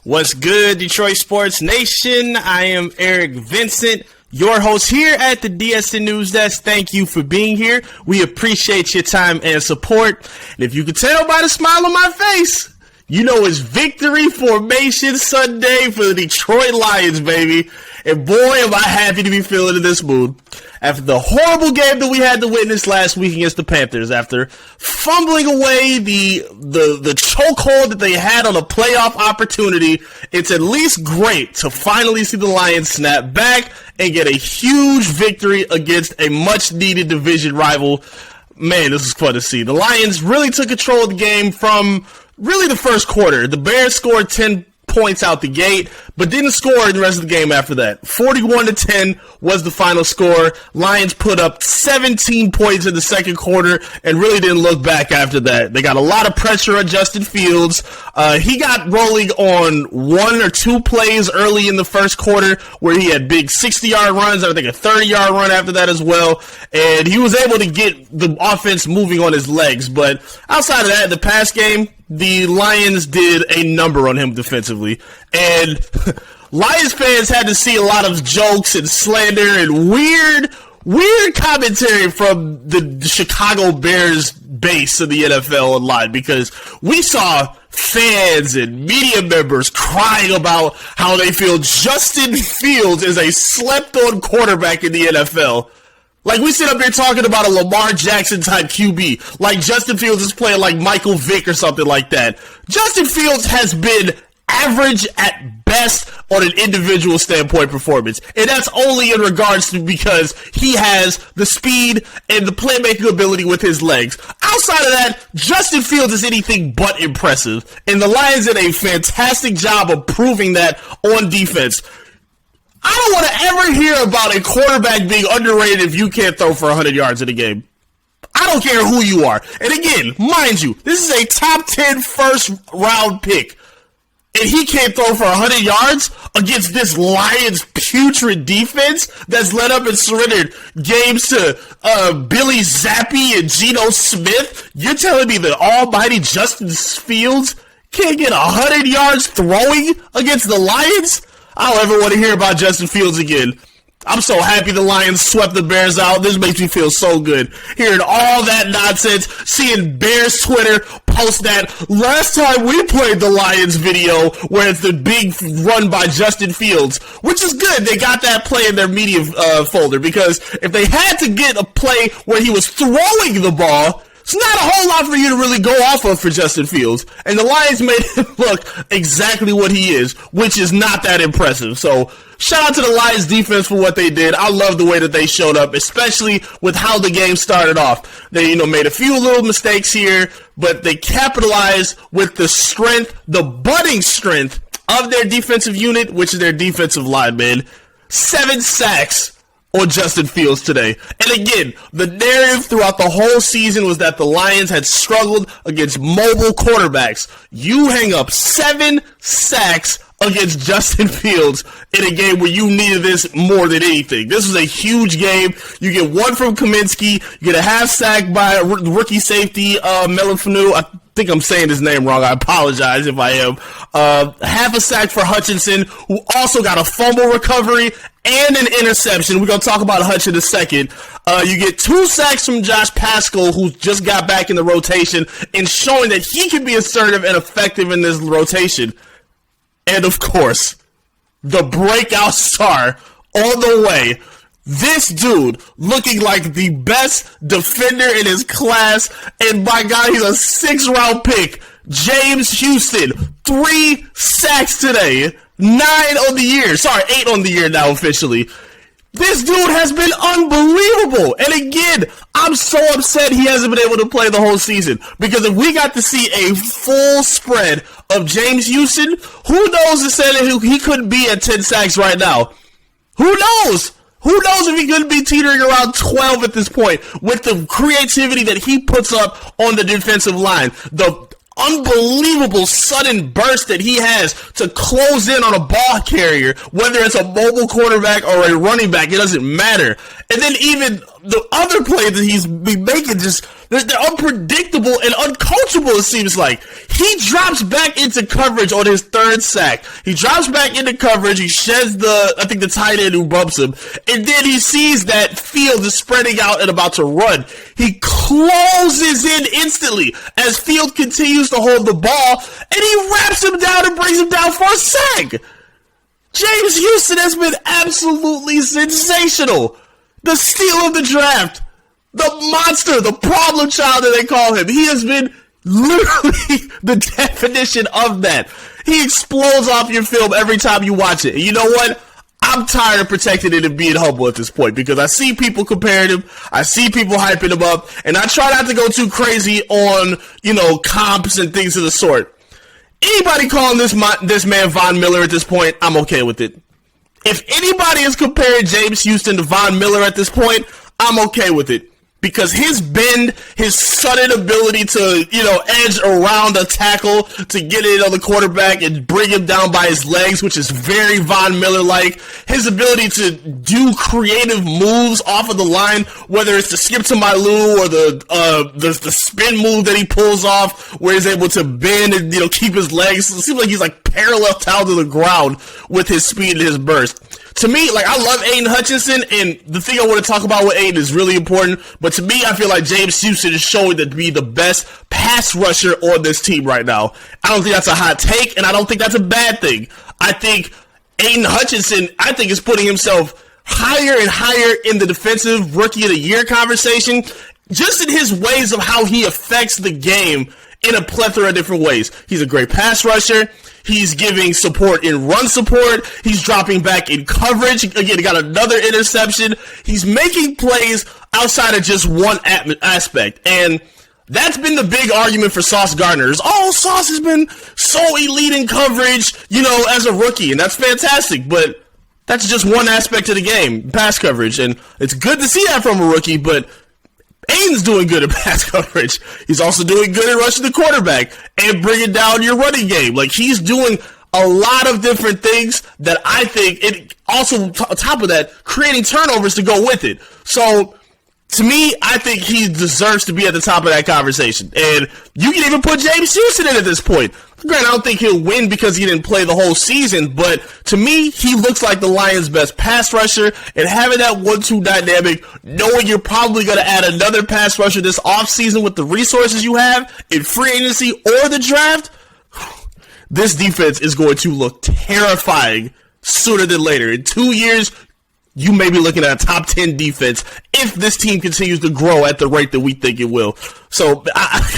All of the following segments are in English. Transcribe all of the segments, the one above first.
What's good, Detroit Sports Nation? I am Eric Vincent, your host here at the DSN News Desk. Thank you for being here. We appreciate your time and support. And if you can tell by the smile on my face, you know it's Victory Formation Sunday for the Detroit Lions, baby. And boy, am I happy to be feeling in this mood. After the horrible game that we had to witness last week against the Panthers, after fumbling away the chokehold that they had on a playoff opportunity, it's at least great to finally see the Lions snap back and get a huge victory against a much-needed division rival. Man, this is fun to see. The Lions really took control of the game from really the first quarter. The Bears scored 10 points out the gate, but didn't score in the rest of the game after that. 41-10 was the final score. Lions put up 17 points in the second quarter and really didn't look back after that. They got a lot of pressure on Justin Fields. He got rolling on one or two plays early in the first quarter where he had big 60-yard runs, I think a 30-yard run after that as well, and he was able to get the offense moving on his legs. But outside of that, the pass game, the Lions did a number on him defensively, and Lions fans had to see a lot of jokes and slander and weird commentary from the Chicago Bears base of the NFL online, because we saw fans and media members crying about how they feel Justin Fields is a slept-on quarterback in the NFL. Like, we sit up here talking about a Lamar Jackson type QB. Like, Justin Fields is playing like Michael Vick or something like that. Justin Fields has been average at best on an individual standpoint performance. And that's only in regards to because he has the speed and the playmaking ability with his legs. Outside of that, Justin Fields is anything but impressive. And the Lions did a fantastic job of proving that on defense. I don't want to ever hear about a quarterback being underrated if you can't throw for 100 yards in a game. I don't care who you are. And again, mind you, this is a top 10 first round pick. And he can't throw for 100 yards against this Lions putrid defense that's led up and surrendered games to Billy Zappi and Geno Smith. You're telling me that almighty Justin Fields can't get 100 yards throwing against the Lions? I don't ever want to hear about Justin Fields again. I'm so happy the Lions swept the Bears out. This makes me feel so good. Hearing all that nonsense, seeing Bears Twitter post that last time we played the Lions video where it's the big run by Justin Fields, which is good. They got that play in their media folder, because if they had to get a play where he was throwing the ball, it's not a whole lot for you to really go off of for Justin Fields. And the Lions made him look exactly what he is, which is not that impressive. So shout out to the Lions defense for what they did. I love the way that they showed up, especially with how the game started off. They, made a few little mistakes here, but they capitalized with the strength, the budding strength of their defensive unit, which is their defensive linemen. 7 sacks on Justin Fields today. And again, the narrative throughout the whole season was that the Lions had struggled against mobile quarterbacks. You hang up 7 sacks against Justin Fields in a game where you needed this more than anything. This was a huge game. You get one from Kaminsky, you get a half sack by rookie safety, Melifanu. I think I'm saying his name wrong. I apologize if I am. Half a sack for Hutchinson, who also got a fumble recovery and an interception. We're going to talk about Hutch in a second. You get 2 sacks from Josh Paschal, who just got back in the rotation, and showing that he can be assertive and effective in this rotation. And of course, the breakout star on the way. This dude looking like the best defender in his class, and by God, he's a 6th-round pick. James Houston, 3 sacks today, 9 on the year. Sorry, 8 on the year now officially. This dude has been unbelievable. And again, I'm so upset he hasn't been able to play the whole season, because if we got to see a full spread of James Houston, who knows to say that he couldn't be at 10 sacks right now? Who knows? Who knows if he could be teetering around 12 at this point with the creativity that he puts up on the defensive line, the unbelievable sudden burst that he has to close in on a ball carrier, whether it's a mobile quarterback or a running back, it doesn't matter. And then even the other play that he's been making, just They're unpredictable and uncoachable, it seems like. He drops back into coverage on his third sack. He drops back into coverage. He sheds the tight end who bumps him. And then he sees that Field is spreading out and about to run. He closes in instantly as Field continues to hold the ball, and he wraps him down and brings him down for a sack. James Houston has been absolutely sensational. The steal of the draft. The monster, the problem child that they call him. He has been literally the definition of that. He explodes off your film every time you watch it. And you know what? I'm tired of protecting it and being humble at this point because I see people comparing him. I see people hyping him up. And I try not to go too crazy on, comps and things of the sort. Anybody calling this man Von Miller at this point, I'm okay with it. If anybody is comparing James Houston to Von Miller at this point, I'm okay with it. Because his bend, his sudden ability to, edge around a tackle to get in on the quarterback and bring him down by his legs, which is very Von Miller-like. His ability to do creative moves off of the line, whether it's the skip to my Lou or the spin move that he pulls off, where he's able to bend and, keep his legs. It seems like he's like parallel down to the ground with his speed and his burst. To me, I love Aiden Hutchinson, and the thing I want to talk about with Aiden is really important, but to me, I feel like James Houston is showing to be the best pass rusher on this team right now. I don't think that's a hot take, and I don't think that's a bad thing. I think Aiden Hutchinson, is putting himself higher and higher in the defensive rookie of the year conversation, just in his ways of how he affects the game in a plethora of different ways. He's a great pass rusher. He's giving support in run support. He's dropping back in coverage. Again, he got another interception. He's making plays outside of just one aspect. And that's been the big argument for Sauce Gardner. Sauce has been so elite in coverage, as a rookie. And that's fantastic. But that's just one aspect of the game, pass coverage. And it's good to see that from a rookie, but Aiden's doing good at pass coverage. He's also doing good at rushing the quarterback and bringing down your running game. He's doing a lot of different things that I think it also, on top of that, creating turnovers to go with it. So, to me, I think he deserves to be at the top of that conversation. And you can even put James Houston in at this point. Granted, I don't think he'll win because he didn't play the whole season, but to me, he looks like the Lions' best pass rusher, and having that 1-2 dynamic, knowing you're probably going to add another pass rusher this offseason with the resources you have in free agency or the draft, this defense is going to look terrifying sooner than later. In 2 years, you may be looking at a top 10 defense if this team continues to grow at the rate that we think it will. So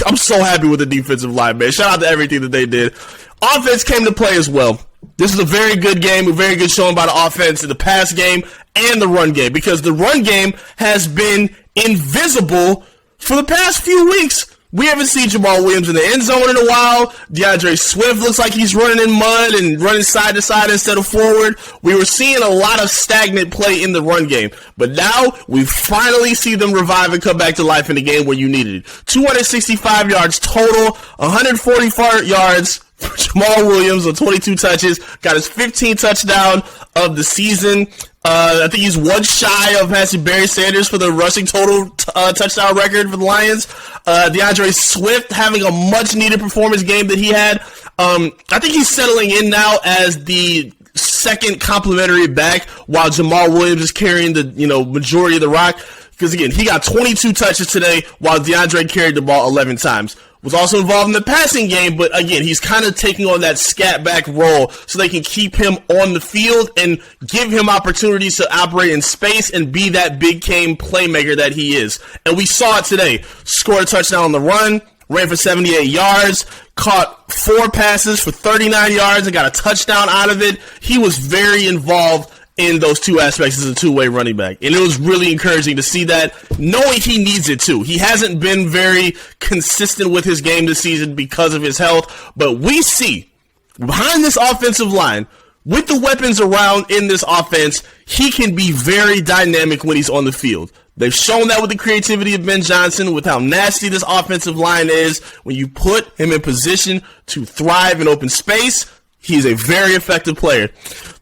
I'm so happy with the defensive line, man. Shout out to everything that they did. Offense came to play as well. This is a very good game, a very good showing by the offense in the pass game and the run game, because the run game has been invisible for the past few weeks. We haven't seen Jamal Williams in the end zone in a while. DeAndre Swift looks like he's running in mud and running side to side instead of forward. We were seeing a lot of stagnant play in the run game. But now we finally see them revive and come back to life in the game where you needed it. 265 yards total, 144 yards for Jamal Williams on 22 touches. Got his 15th touchdown of the season. I think he's one shy of passing Barry Sanders for the rushing total touchdown record for the Lions. DeAndre Swift having a much-needed performance game that he had. I think he's settling in now as the second complimentary back while Jamal Williams is carrying the majority of the rock. Because, again, he got 22 touches today while DeAndre carried the ball 11 times. Was also involved in the passing game, but again, he's kind of taking on that scat back role so they can keep him on the field and give him opportunities to operate in space and be that big game playmaker that he is. And we saw it today. Scored a touchdown on the run, ran for 78 yards, caught 4 passes for 39 yards and got a touchdown out of it. He was very involved in those two aspects as a two-way running back. And it was really encouraging to see that, knowing he needs it too. He hasn't been very consistent with his game this season because of his health, but we see, behind this offensive line, with the weapons around in this offense, he can be very dynamic when he's on the field. They've shown that with the creativity of Ben Johnson, with how nasty this offensive line is. When you put him in position to thrive in open space, he's a very effective player.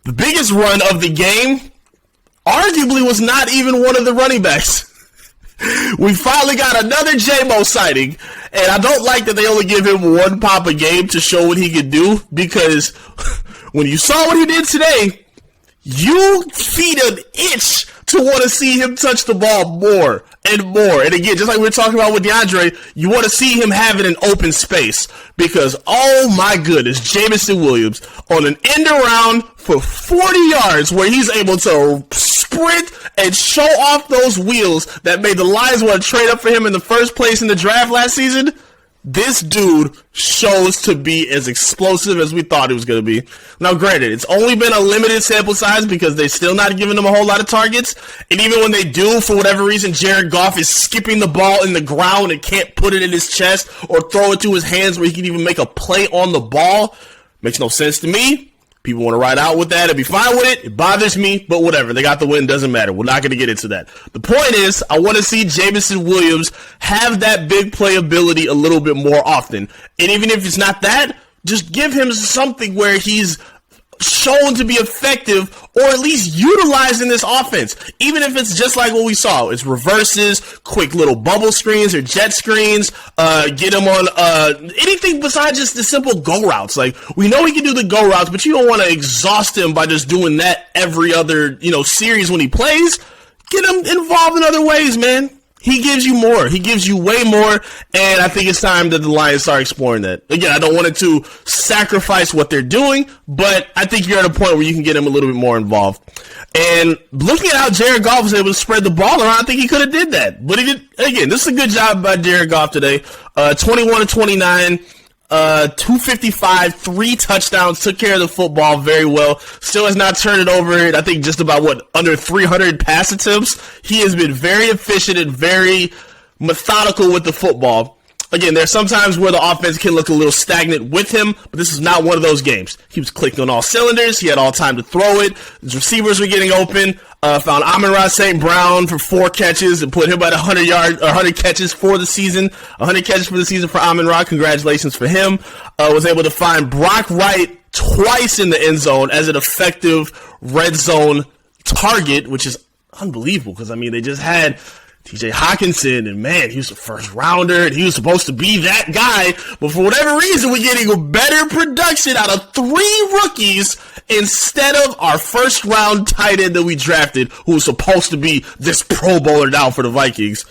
The biggest run of the game arguably was not even one of the running backs. We finally got another J-Mo sighting, and I don't like that they only give him one pop a game to show what he can do, because when you saw what he did today, you feed an itch to want to see him touch the ball more and more. And again, just like we were talking about with DeAndre, you want to see him have it in open space, because, oh my goodness, Jameson Williams on an end around for 40 yards where he's able to sprint and show off those wheels that made the Lions want to trade up for him in the first place in the draft last season. This dude shows to be as explosive as we thought he was going to be. Now, granted, it's only been a limited sample size because they're still not giving him a whole lot of targets. And even when they do, for whatever reason, Jared Goff is skipping the ball in the ground and can't put it in his chest or throw it to his hands where he can even make a play on the ball. Makes no sense to me. People want to ride out with that and be fine with it. It bothers me, but whatever. They got the win. Doesn't matter. We're not going to get into that. The point is, I want to see Jameson Williams have that big playability a little bit more often. And even if it's not that, just give him something where he's shown to be effective, or at least utilizing this offense. Even if it's just like what we saw, it's reverses, quick little bubble screens or jet screens, get him on anything besides just the simple go routes. Like, we know he can do the go routes, but you don't want to exhaust him by just doing that every other, series when he plays. Get him involved in other ways, man. He gives you more. He gives you way more, and I think it's time that the Lions start exploring that. Again, I don't want it to sacrifice what they're doing, but I think you're at a point where you can get him a little bit more involved. And looking at how Jared Goff was able to spread the ball around, I think he could have did that. But he did. Again, this is a good job by Jared Goff today. 21 to 29. 255, 3 touchdowns, took care of the football very well. Still has not turned it over. I think just about under 300 pass attempts. He has been very efficient and very methodical with the football. Again, there's sometimes where the offense can look a little stagnant with him, but this is not one of those games. He was clicking on all cylinders. He had all time to throw it. His receivers were getting open. Found Amon-Ra St. Brown for 4 catches and put him at 100 catches for the season. 100 catches for the season for Amon-Ra. Congratulations for him. Was able to find Brock Wright twice in the end zone as an effective red zone target, which is unbelievable because, they just had TJ Hawkinson, and man, he was a first rounder, and he was supposed to be that guy, but for whatever reason, we're getting a better production out of 3 rookies instead of our first round tight end that we drafted, who was supposed to be this Pro Bowler now for the Vikings.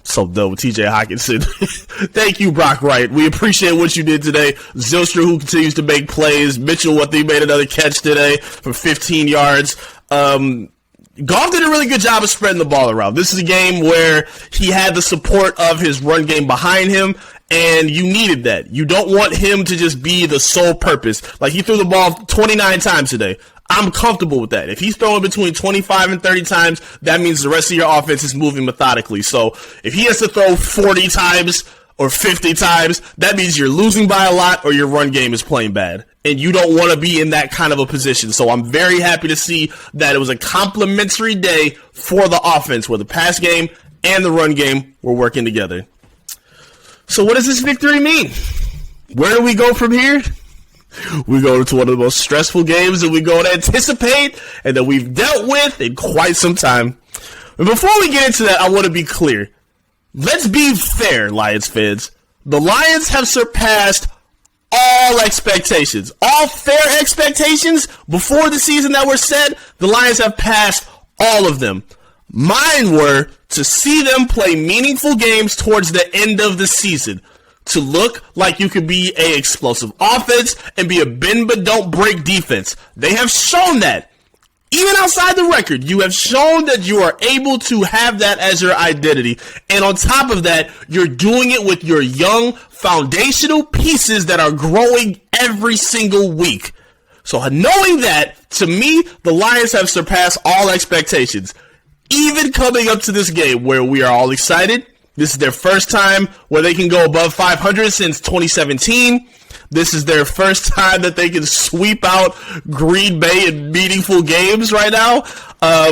So done with TJ Hawkinson. Thank you, Brock Wright. We appreciate what you did today. Zylstra, who continues to make plays. Mitchell, what they made another catch today for 15 yards. Goff did a really good job of spreading the ball around. This is a game where he had the support of his run game behind him, and you needed that. You don't want him to just be the sole purpose. Like, he threw the ball 29 times today. I'm comfortable with that. If he's throwing between 25 and 30 times, that means the rest of your offense is moving methodically. So if he has to throw 40 times or 50 times, that means you're losing by a lot or your run game is playing bad. And you don't want to be in that kind of a position. So I'm very happy to see that it was a complimentary day for the offense, where the pass game and the run game were working together. So what does this victory mean? Where do we go from here? We go to one of the most stressful games that we go to anticipate and that we've dealt with in quite some time. And before we get into that, I want to be clear. Let's be fair, Lions fans. The Lions have surpassed all expectations. All fair expectations before the season that were set, the Lions have passed all of them. Mine were to see them play meaningful games towards the end of the season. To look like you could be an explosive offense and be a bend but don't break defense. They have shown that. Even outside the record, you have shown that you are able to have that as your identity. And on top of that, you're doing it with your young foundational pieces that are growing every single week. So knowing that, to me, the Lions have surpassed all expectations. Even coming up to this game where we are all excited. This is their first time where they can go above 500 since 2017. This is their first time that they can sweep out Green Bay in meaningful games right now.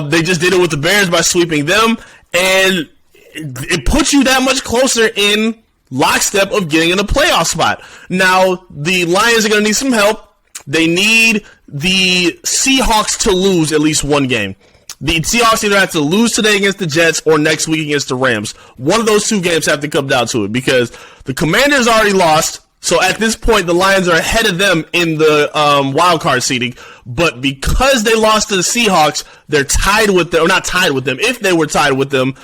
They just did it with the Bears by sweeping them, and it puts you that much closer in lockstep of getting in a playoff spot. Now, the Lions are going to need some help. They need the Seahawks to lose at least one game. The Seahawks either have to lose today against the Jets or next week against the Rams. One of those two games have to come down to it because the Commanders already lost. So at this point, the Lions are ahead of them in the wild card seeding. But because they lost to the Seahawks, they're tied with them, or not tied with them. If they were tied with them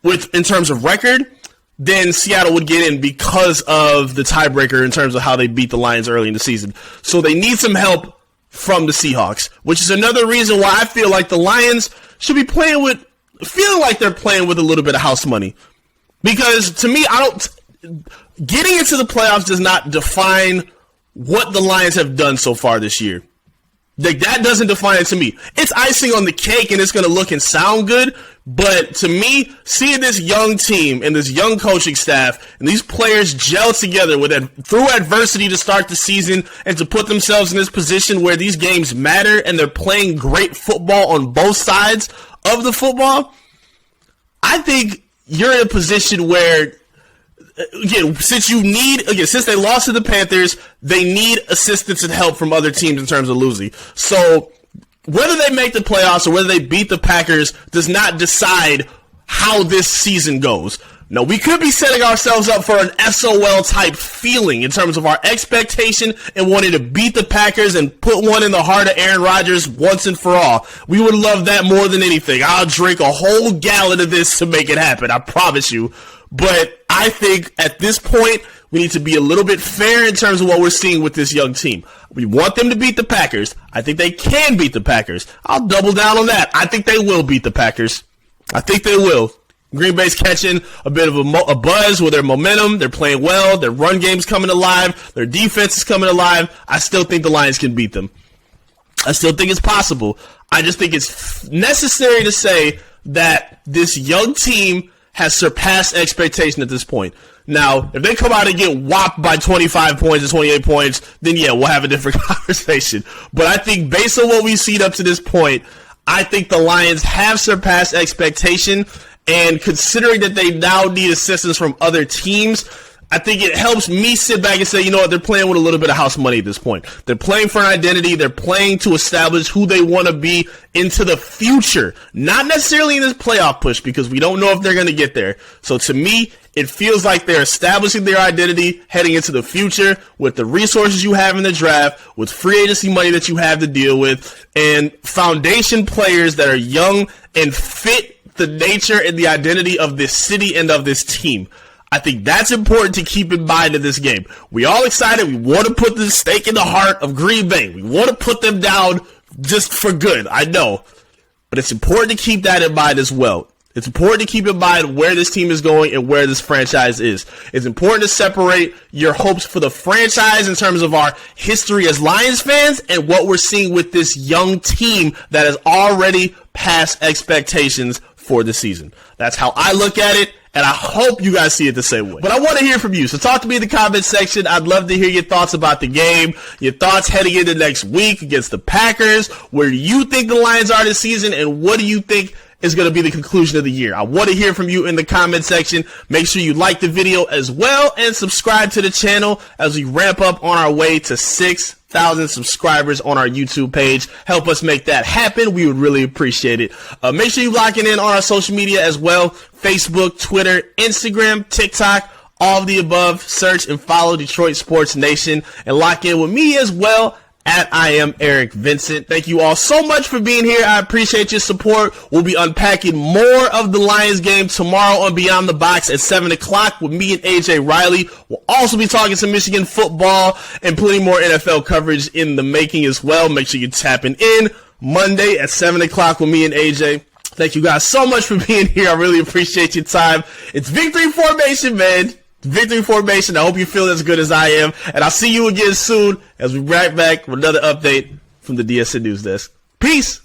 in terms of record, then Seattle would get in because of the tiebreaker in terms of how they beat the Lions early in the season. So they need some help from the Seahawks, which is another reason why I feel like the Lions should be feeling like they're playing with a little bit of house money. Because to me, getting into the playoffs does not define what the Lions have done so far this year. That doesn't define it to me. It's icing on the cake and it's going to look and sound good. But to me, seeing this young team and this young coaching staff and these players gel together through adversity to start the season and to put themselves in this position where these games matter and they're playing great football on both sides of the football, I think you're in a position where, again, since they lost to the Panthers, they need assistance and help from other teams in terms of losing. So whether they make the playoffs or whether they beat the Packers does not decide how this season goes. No, we could be setting ourselves up for an SOL type feeling in terms of our expectation and wanting to beat the Packers and put one in the heart of Aaron Rodgers once and for all. We would love that more than anything. I'll drink a whole gallon of this to make it happen, I promise you. But I think at this point, we need to be a little bit fair in terms of what we're seeing with this young team. We want them to beat the Packers. I think they can beat the Packers. I'll double down on that. I think they will beat the Packers. I think they will. Green Bay's catching a bit of a buzz with their momentum. They're playing well. Their run game's coming alive. Their defense is coming alive. I still think the Lions can beat them. I still think it's possible. I just think it's necessary to say that this young team has surpassed expectation at this point. Now, if they come out and get whopped by 25 points or 28 points, then yeah, we'll have a different conversation. But I think based on what we've seen up to this point, I think the Lions have surpassed expectation. And considering that they now need assistance from other teams, I think it helps me sit back and say, you know what, they're playing with a little bit of house money at this point. They're playing for an identity. They're playing to establish who they want to be into the future. Not necessarily in this playoff push because we don't know if they're going to get there. So to me, it feels like they're establishing their identity heading into the future with the resources you have in the draft, with free agency money that you have to deal with, and foundation players that are young and fit the nature and the identity of this city and of this team. I think that's important to keep in mind in this game. We all excited. We want to put the stake in the heart of Green Bay. We want to put them down just for good. I know. But it's important to keep that in mind as well. It's important to keep in mind where this team is going and where this franchise is. It's important to separate your hopes for the franchise in terms of our history as Lions fans and what we're seeing with this young team that has already passed expectations for the season. That's how I look at it, and I hope you guys see it the same way. But I want to hear from you, so talk to me in the comment section. I'd love to hear your thoughts about the game, your thoughts heading into next week against the Packers. Where do you think the Lions are this season, and what do you think is going to be the conclusion of the year? I want to hear from you in the comment section. Make sure you like the video as well and subscribe to the channel as we ramp up on our way to 6,000 subscribers on our YouTube page. Help us make that happen. We would really appreciate it. Make sure you locking in on our social media as well. Facebook, Twitter, Instagram, TikTok, all of the above. Search and follow Detroit Sports Nation and lock in with me as well at I am Eric Vincent. Thank you all so much for being here. I appreciate your support. We'll be unpacking more of the Lions game tomorrow on Beyond the Box at 7 o'clock with me and AJ Riley. We'll also be talking some Michigan football and plenty more NFL coverage in the making as well. Make sure you're tapping in Monday at 7 o'clock with me and AJ. Thank you guys so much for being here. I really appreciate your time. It's Victory Formation, man. Victory Formation. I hope you feel as good as I am. And I'll see you again soon as we right back with another update from the DSN News Desk. Peace.